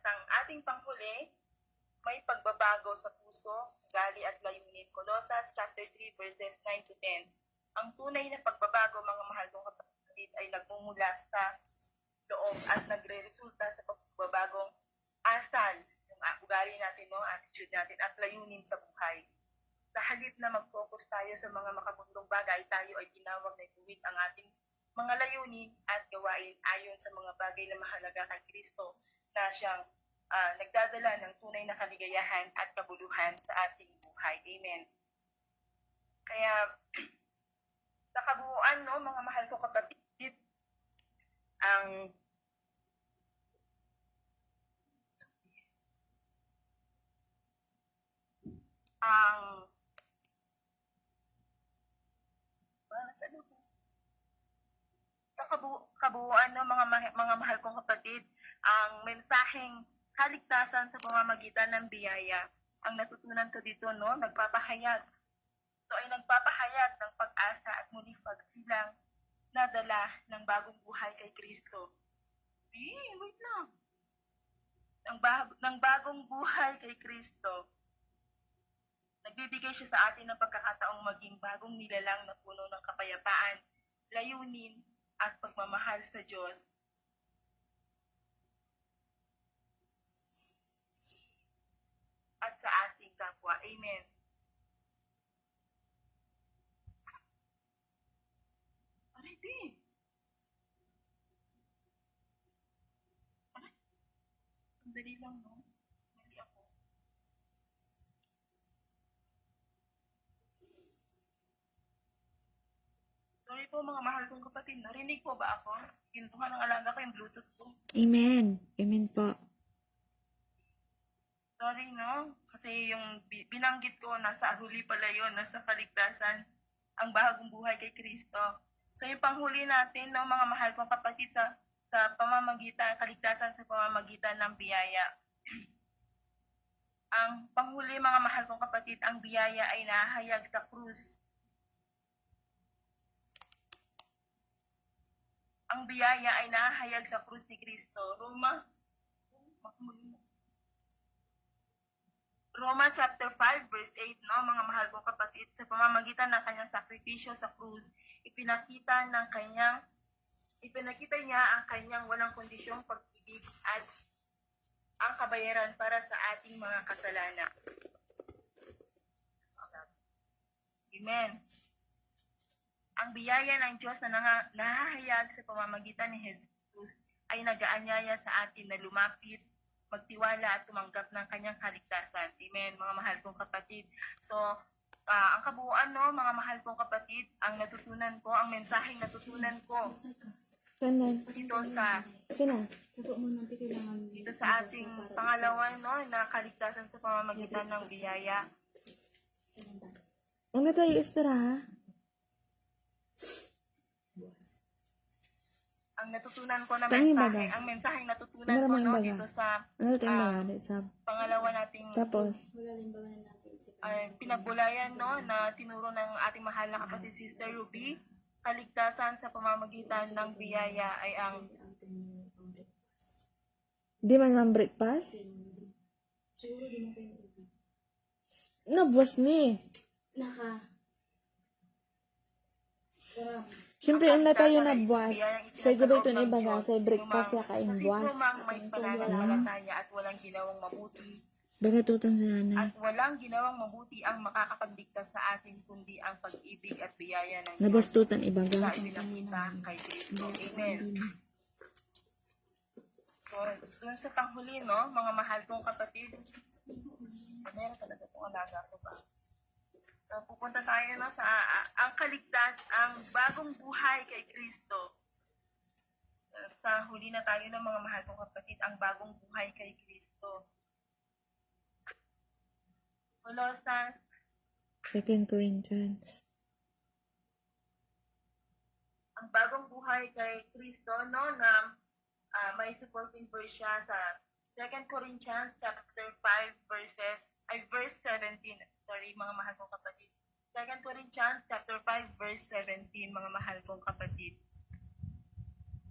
ang ating panghuli, may pagbabago sa puso, gali at layunin. Colossus chapter 3 verses 9 to 10. Ang tunay na pagbabago, mga mahal kong kapatid, ay nagmumula sa loob at nagre-resulta sa pagbabagong asal, yung ugali natin, no, attitude natin, at layunin sa buhay. Sa halip na mag-focus tayo sa mga makabundong bagay, tayo ay tinawag na ituwid ang ating mga layunin at gawain ayon sa mga bagay na mahalaga kay Kristo na siyang nagdadala ng tunay na kaligayahan at kabuluhan sa ating buhay. Amen. Kaya, sa kabuuan, no, mga mahal ko kapatid, ang sa kabuuan, no, mga mahal kong kapatid, ang mensaheng kaligtasan sa pamamagitan ng biyaya, ang natutunan ko dito, no, nagpapahayag. Ito ay nagpapahayag ng pag-asa at muli pagsilang na dala ng bagong buhay kay Kristo. Wait lang. Ng bagong buhay kay Kristo. Nagbibigay siya sa atin ng pagkakataong maging bagong nilalang na puno ng kapayapaan, layunin, at pagmamahal sa Diyos. At sa ating kapwa. Amen. Aray, di. Aray. Sandali lang, no? Mali ako. Sorry po, mga mahal kong kapatid. Narinig po ba ako? Kinuha ng alaga ko yung Bluetooth ko. Amen. Amen po. Sorry, no? Kasi yung binanggit ko, nasa huli pala yun, nasa kaligtasan, ang bagong buhay kay Kristo. So yung panghuli natin, no, mga mahal kong kapatid, sa pamamagitan, kaligtasan sa pamamagitan ng biyaya. Ang panghuli, mga mahal kong kapatid, ang biyaya ay nahayag sa krus. Ang biyaya ay nahayag sa krus ni Kristo. Roma chapter 5 verse 8, no, mga mahal kong kapatid, sa pamamagitan ng kanyang sakripisyo sa krus, ipinakita niya ang kanyang walang kondisyong pag-ibig at ang kabayaran para sa ating mga kasalanan. Amen. Ang biyaya ng Diyos na nahahayag sa pamamagitan ni Jesus ay nag-aanyaya sa atin na lumapit magtiwala at tumanggap ng kanyang kaligtasan. Amen, mga mahal kong kapatid. So, ang kabuuan, no, mga mahal kong kapatid, ang natutunan ko, ang mensaheng natutunan ko Kanan. dito sa Okay na. Tuto mo natin kailangan dito sa ating pangalawa, no, na kaligtasan sa pamamagitan ng biyaya. Ano tayo istira ha? Ang natutunan ko na Tanging mensahe, baga. ang mensaheng natutunan Ano ko, naman yung no, baga? dito sa Ano tayo ba? Sab. pangalawa nating Tapos, pinagbulayan, no, na tinuro ng ating mahal na kapatid Sister Ruby, kaligtasan sa pamamagitan ng biyaya ay ang di man breakfast? Nabwas ni. Siyempre, una tayo nabwas. Sa gabi ito na iba sa breakfast ya kaing buwas. Kasi mang may pananampalataya at walang ginawang mabuti, Baga tutong sa nanay. at walang ginawang mabuti ang makakapagligtas sa atin kundi ang pag-ibig at biyaya ng Diyos Nabastutan na ibaga. ipinakita kay Kristo. Amen. So, dun sa panghuli, no, mga mahal kong kapatid, meron talaga itong alaga ko ba? So, pupunta tayo, no, sa ang ang bagong buhay kay Kristo. Sa huli na tayo ng mga mahal kong kapatid, ang bagong buhay kay Kristo. Colossians 2 Corinthians. ang bagong buhay kay Kristo, no, na may supporting verse siya sa 2 Corinthians chapter 5 verse 17. Sorry, mga mahal kong kapatid. 2 Corinthians chapter 5 verse 17, mga mahal kong kapatid.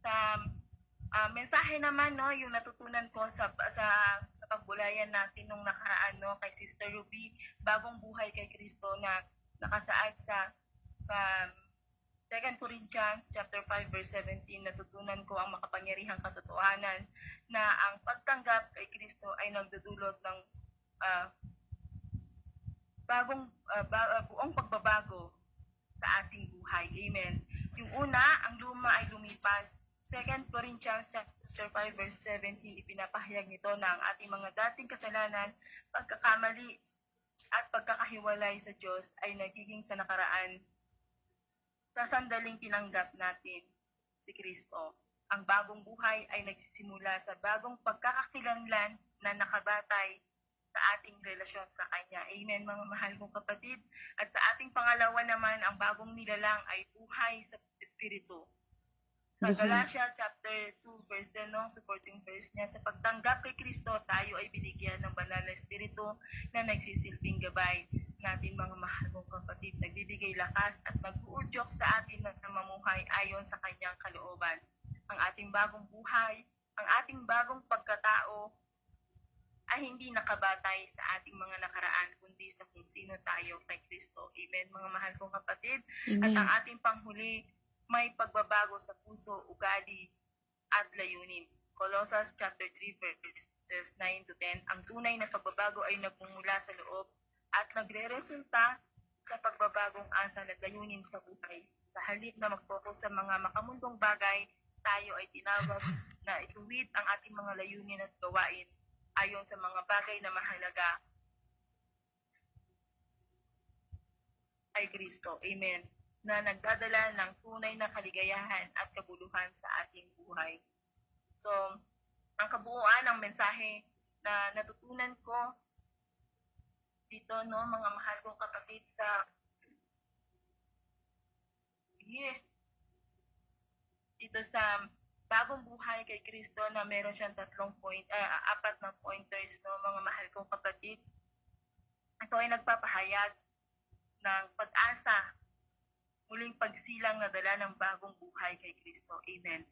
Sa mensahe naman, no, yung natutunan ko sa pagbulayan natin nung nakaraan, no, kay Sister Ruby, bagong buhay kay Kristo na nakasaad sa 2 Corinthians chapter 5 verse 17, natutunan ko ang makapangyarihang katotohanan na ang pagtanggap kay Kristo ay nagdudulot ng buong pagbabago sa ating buhay. Amen. Yung una, ang luma ay lumipas. 2 Corinthians chapter 5 verse 17, ipinapahayag nito na ang ating mga dating kasalanan, pagkakamali at pagkakahiwalay sa Diyos ay nagiging sa nakaraan sa sandaling tinanggap natin si Kristo. Ang bagong buhay ay nagsisimula sa bagong pagkakakilanlan na nakabatay sa ating relasyon sa Kanya. Amen, mga mahal kong kapatid. At sa ating pangalawa naman, ang bagong nilalang ay buhay sa Espiritu. Sa Galatia chapter 2 verse 10, no, supporting verse niya, sa pagtanggap kay Kristo, tayo ay binigyan ng banal na Espiritu na nagsisilbing gabay natin, mga mahal kong kapatid. Nagbibigay lakas at nag-uudyok sa atin na mamuhay ayon sa Kanyang kalooban. Ang ating bagong buhay, ang ating bagong pagkatao ay hindi nakabatay sa ating mga nakaraan, kundi sa kung sino tayo kay Kristo. Amen, mga mahal kong kapatid. Amen. At ang ating panghuli, may pagbabago sa puso, ugali, at layunin. Colossians chapter 3 verses 9 to 10, ang tunay na pagbabago ay nagmumula sa loob at nagre-resulta sa pagbabagong asal at layunin sa buhay. Sa halip na mag-focus sa mga makamundong bagay, tayo ay tinawag na ituwid ang ating mga layunin at gawain ayon sa mga bagay na mahalaga ay Kristo. Amen. Na nagdadala ng tunay na kaligayahan at kabuluhan sa ating buhay. So, ang kabuuan ng mensahe na natutunan ko dito, no, mga mahal kong kapatid, dito sa bagong buhay kay Kristo na meron siyang 4 na pointers, no, mga mahal kong kapatid. Ito ay nagpapahayag ng pag-asa, muling pagsilang na dala ng bagong buhay kay Kristo. Amen.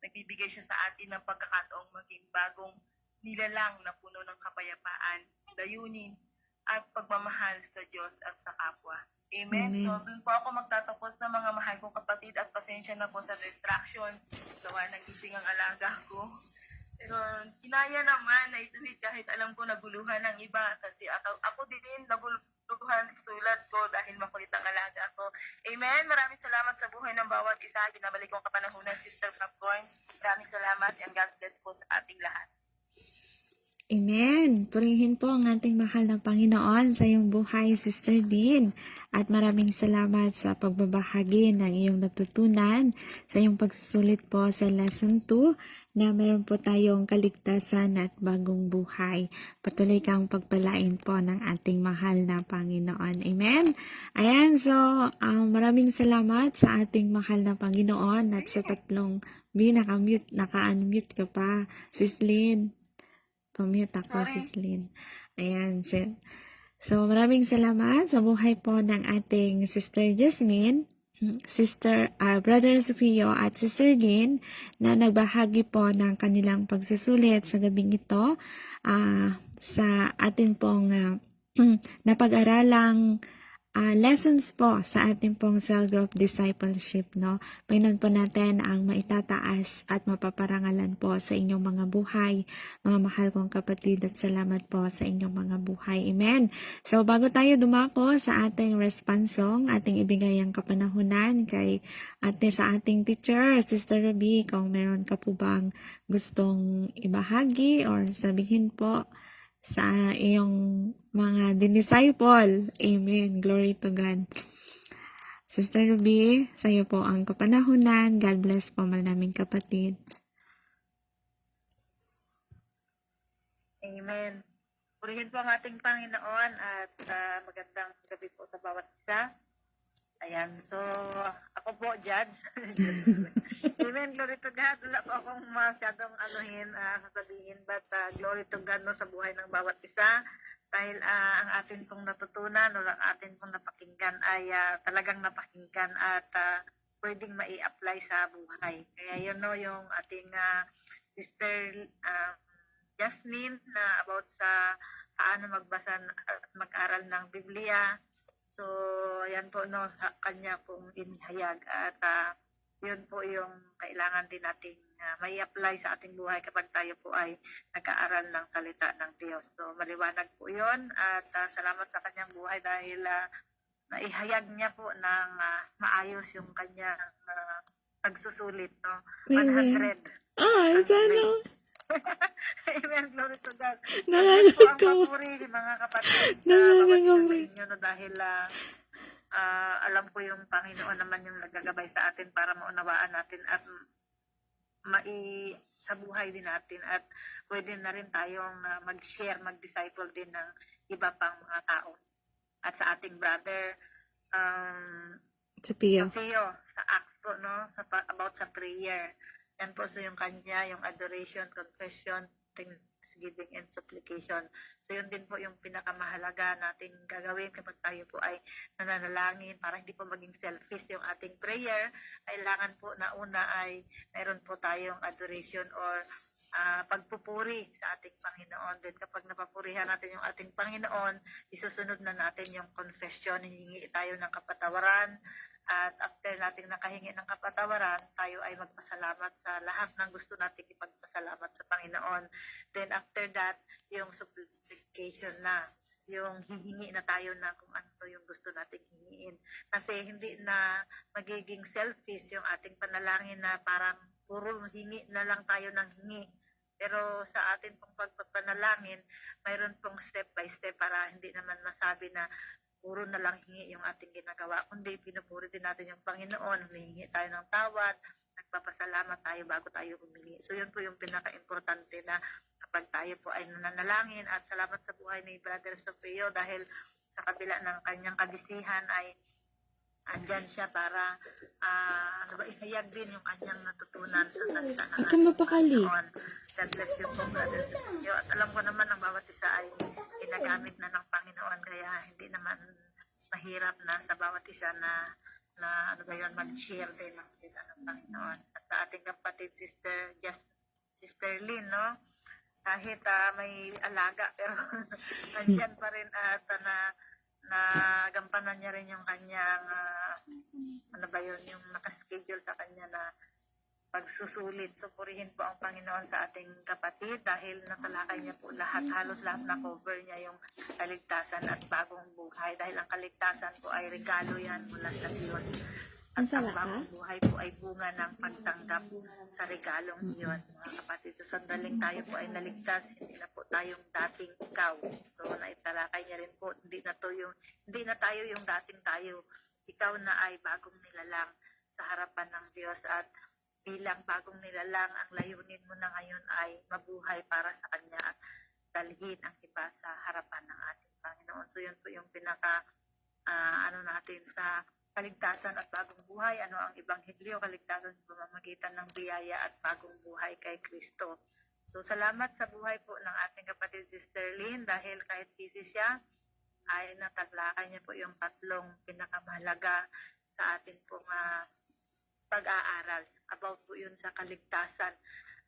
Nagbibigay siya sa atin ng pagkakataong maging bagong nilalang na puno ng kapayapaan, layunin, at pagmamahal sa Diyos at sa kapwa. Amen. Amen. So, doon po ako magtatapos na, mga mahal kong kapatid, at pasensya na po sa distraction. Gawa ng gising ang alaga ko. Pero kinaya naman na ituwid kahit alam ko naguluhan ng iba. Kasi ako din naguluhan sa sulat ko dahil makulit ang alaga ko. Amen. Maraming salamat sa buhay ng bawat isa. Binabalik ko ang kapanahunan, Sister Popcorn. Maraming salamat and God bless po sa ating lahat. Amen. Purihin po ang ating mahal na Panginoon sa iyong buhay, Sister Dean. At maraming salamat sa pagbabahagi ng iyong natutunan sa iyong pagsusulit po sa Lesson 2 na meron po tayong kaligtasan at bagong buhay. Patuloy kang pagpalain po ng ating mahal na Panginoon. Amen. Ayan, so maraming salamat sa ating mahal na Panginoon at sa tatlong naka-unmute ka pa, Sis Lynn. Pamute ako, Sis Lynn. Ayan. So, maraming salamat sa buhay po ng ating Sister Jasmine, Brother Sofio at Sister Lynn na nagbahagi po ng kanilang pagsusulit sa gabing ito sa atin pong napag-aralang lessons po sa ating pong cell group discipleship, no? Panginoon po natin ang maitataas at mapaparangalan po sa inyong mga buhay, mga mahal kong kapatid, at salamat po sa inyong mga buhay. Amen. So, bago tayo dumako sa ating response song, ating ibigay ang kapanahunan sa ating teacher, Sister Ruby, kung meron ka po bang gustong ibahagi or sabihin po sa iyong mga disciple. Amen. Glory to God. Sister Ruby, sa iyo po ang kapanahunan. God bless po, mahal naming kapatid. Amen. Purihin po ang ating Panginoon at magandang gabi po sa bawat isa. Ayan, so ako po, Judge. Amen, glory to God. Wala po akong masyadong sasabihin, but glory to God no, sa buhay ng bawat isa. Dahil ang atin pong natutunan o ang atin pong napakinggan ay talagang napakinggan at pwedeng mai-apply sa buhay. Kaya yun no, yung ating Sister Jasmine na about sa paano magbasa at mag-aral ng Biblia. So, yan po no, sa kanya pong inihayag at yun po yung kailangan din nating may apply sa ating buhay kapag tayo po ay nag-aaral ng salita ng Diyos. So, maliwanag po yun at salamat sa kanyang buhay dahil naihayag niya po ng maayos yung kanyang pagsusulit, no? 100. Sana. Amen, glory to God. Naalala Ito po ang ko. papuri, mga kapatid. Naalala ko. Inyo, no, dahil alam ko yung Panginoon naman yung nagagabay sa atin para maunawaan natin at sa buhay din natin at pwede na rin tayong mag-share, mag-disciple din ng iba pang mga tao. At sa ating brother, Sophia. sa Acts po, no, about sa prayer. Yan po so yung kanya, yung adoration, confession, thanksgiving, and supplication. So yun din po yung pinakamahalaga nating gagawin kapag tayo po ay nananalangin para hindi po maging selfish yung ating prayer. Kailangan po na una ay mayroon po tayong adoration or pagpupuri sa ating Panginoon. Then kapag napapurihan natin yung ating Panginoon, isusunod na natin yung confession, hihingi tayo ng kapatawaran. At after nating nakahingi ng kapatawaran, tayo ay magpasalamat sa lahat ng gusto nating ipagpasalamat sa Panginoon. Then after that, yung supplication na, yung hihingi na tayo na kung ano yung gusto nating hingiin. Kasi hindi na magiging selfish yung ating panalangin na parang puro hingi na lang tayo ng hingi. Pero sa atin pong pagpapanalangin, mayroon pong step by step para hindi naman masabi na puro na lang hingi yung ating ginagawa, kundi pinupuri din natin yung Panginoon, humihingi tayo ng tawad, nagpapasalamat tayo bago tayo humingi. So yun po yung pinaka-importante na kapag tayo po ay nananalangin at salamat sa buhay ni Brother Sofio dahil sa kabila ng kanyang kabisihan ay andyan siya para ihayag din yung kanyang natutunan sa salita ng Panginoon. God bless you po, Brother Sofio. At alam ko naman ang bawat isa ay ginagamit na ng Panginoon kaya hindi naman mahirap na sa bawat isa na mag-share din ng salita ng Panginoon. At sa ating kapatid Sister Lynn, no? Kahit may alaga pero nandiyan pa rin at nagampanan niya rin yung kanyang yung nakaschedule sa kanya na pagsusulit. So, purihin po ang Panginoon sa ating kapatid dahil natalakay niya po halos lahat na cover niya yung kaligtasan at bagong buhay. Dahil ang kaligtasan po ay regalo yan mula sa Diyos. At Ang ang sala ka? bagong buhay po ay bunga ng pagtanggap sa regalong iyon. Mga kapatid, sa sandaling tayo po ay naligtas, hindi na po tayong dating ikaw. So, naitalakay niya rin po, hindi na tayo yung dating tayo. Ikaw na ay bagong nilalang sa harapan ng Diyos at bilang bagong nilalang, ang layunin mo na ngayon ay mabuhay para sa Kanya at dalhin ang iba sa harapan ng ating Panginoon. So, yun po yung pinaka natin sa kaligtasan at bagong buhay. Ano ang Ebanghelyo? Kaligtasan sa pamamagitan ng biyaya at bagong buhay kay Kristo. So, salamat sa buhay po ng ating kapatid Sister Lynn dahil kahit busy siya, ay nataglakay niya po yung tatlong pinakamahalaga sa ating pong pag-aaral. About po yun sa kaligtasan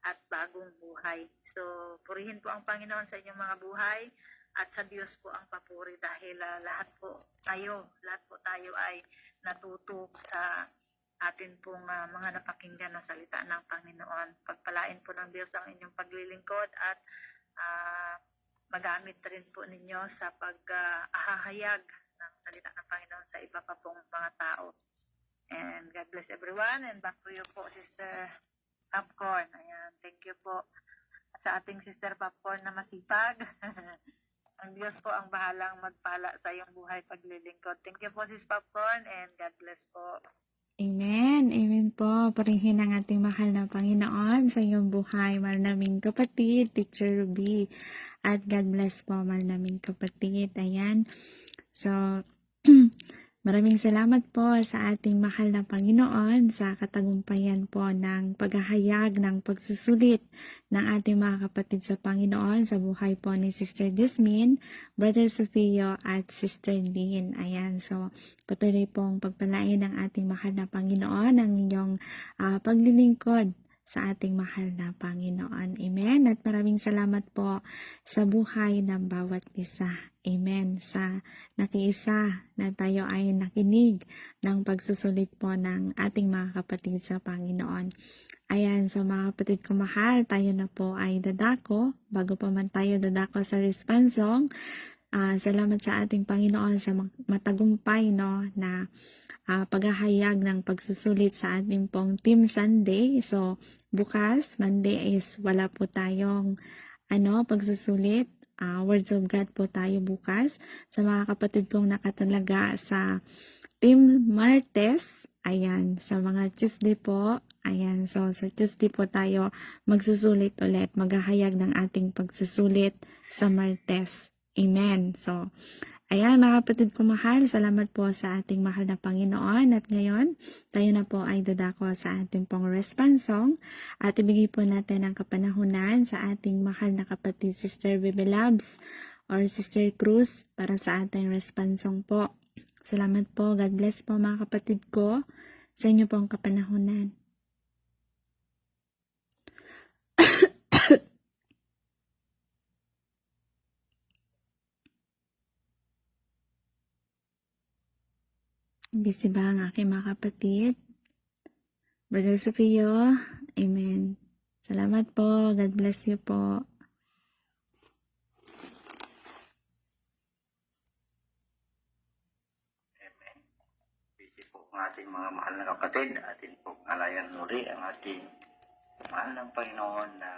at bagong buhay. So, purihin po ang Panginoon sa inyong mga buhay at sa Diyos po ang papuri dahil lahat po tayo ay natuto sa atin pong mga napakinggan na salita ng Panginoon. Pagpalain po ng Diyos ang inyong paglilingkod at magamit rin po ninyo sa pag-ahahayag ng salita ng Panginoon sa iba pa pong mga tao. And God bless everyone. And back to you po, Sister Popcorn. Ayan, thank you po sa ating Sister Popcorn na masipag. Ang Diyos po ang bahalang magpala sa iyong buhay paglilingkod. Thank you po, Sis Popcorn, and God bless po. Amen. Amen po. Purihin ang ating mahal na Panginoon sa iyong buhay, mahal naming kapatid, Teacher Ruby. At God bless po, mahal naming kapatid. Ayan. So, maraming salamat po sa ating mahal na Panginoon sa katagumpayan po ng paghahayag ng pagsusulit ng ating mga kapatid sa Panginoon sa buhay po ni Sister Jasmine, Brother Sofio at Sister Lynn. Ayan, so patuloy pong pagpalain ng ating mahal na Panginoon ang inyong paglilingkod sa ating mahal na Panginoon. Amen. At maraming salamat po sa buhay ng bawat isa. Amen. Sa nakiisa na tayo ay nakinig ng pagsusulit po ng ating mga kapatid sa Panginoon. Ayan, so mga kapatid ko mahal, tayo na po ay dadako. Bago pa man tayo dadako sa responsong, salamat sa ating Panginoon sa matagumpay na paghahayag ng pagsusulit sa ating pong Team Sunday. So, bukas, Monday is wala po tayong pagsusulit. Words of God po tayo bukas. Sa mga kapatid kong nakatalaga sa Team Martes, ayan, sa mga Tuesday po, ayan, so sa Tuesday po tayo magsusulit ulit, maghahayag ng ating pagsusulit sa Martes. Amen. So, ayan mga kapatid ko mahal, salamat po sa ating mahal na Panginoon. At ngayon, tayo na po ay dadako sa ating pong response song. At ibigay po natin ang kapanahunan sa ating mahal na kapatid Sister Bebe Labs or Sister Cruz para sa ating response song po. Salamat po. God bless po mga kapatid ko sa inyo pong kapanahunan. Busy ba ang aking mga kapatid? Brother Sofio, amen. Salamat po. God bless you po. Amen. Busy po ang ating mga mahal na kapatid. Atin po alayan muli ang ating mahal ng Panginoon na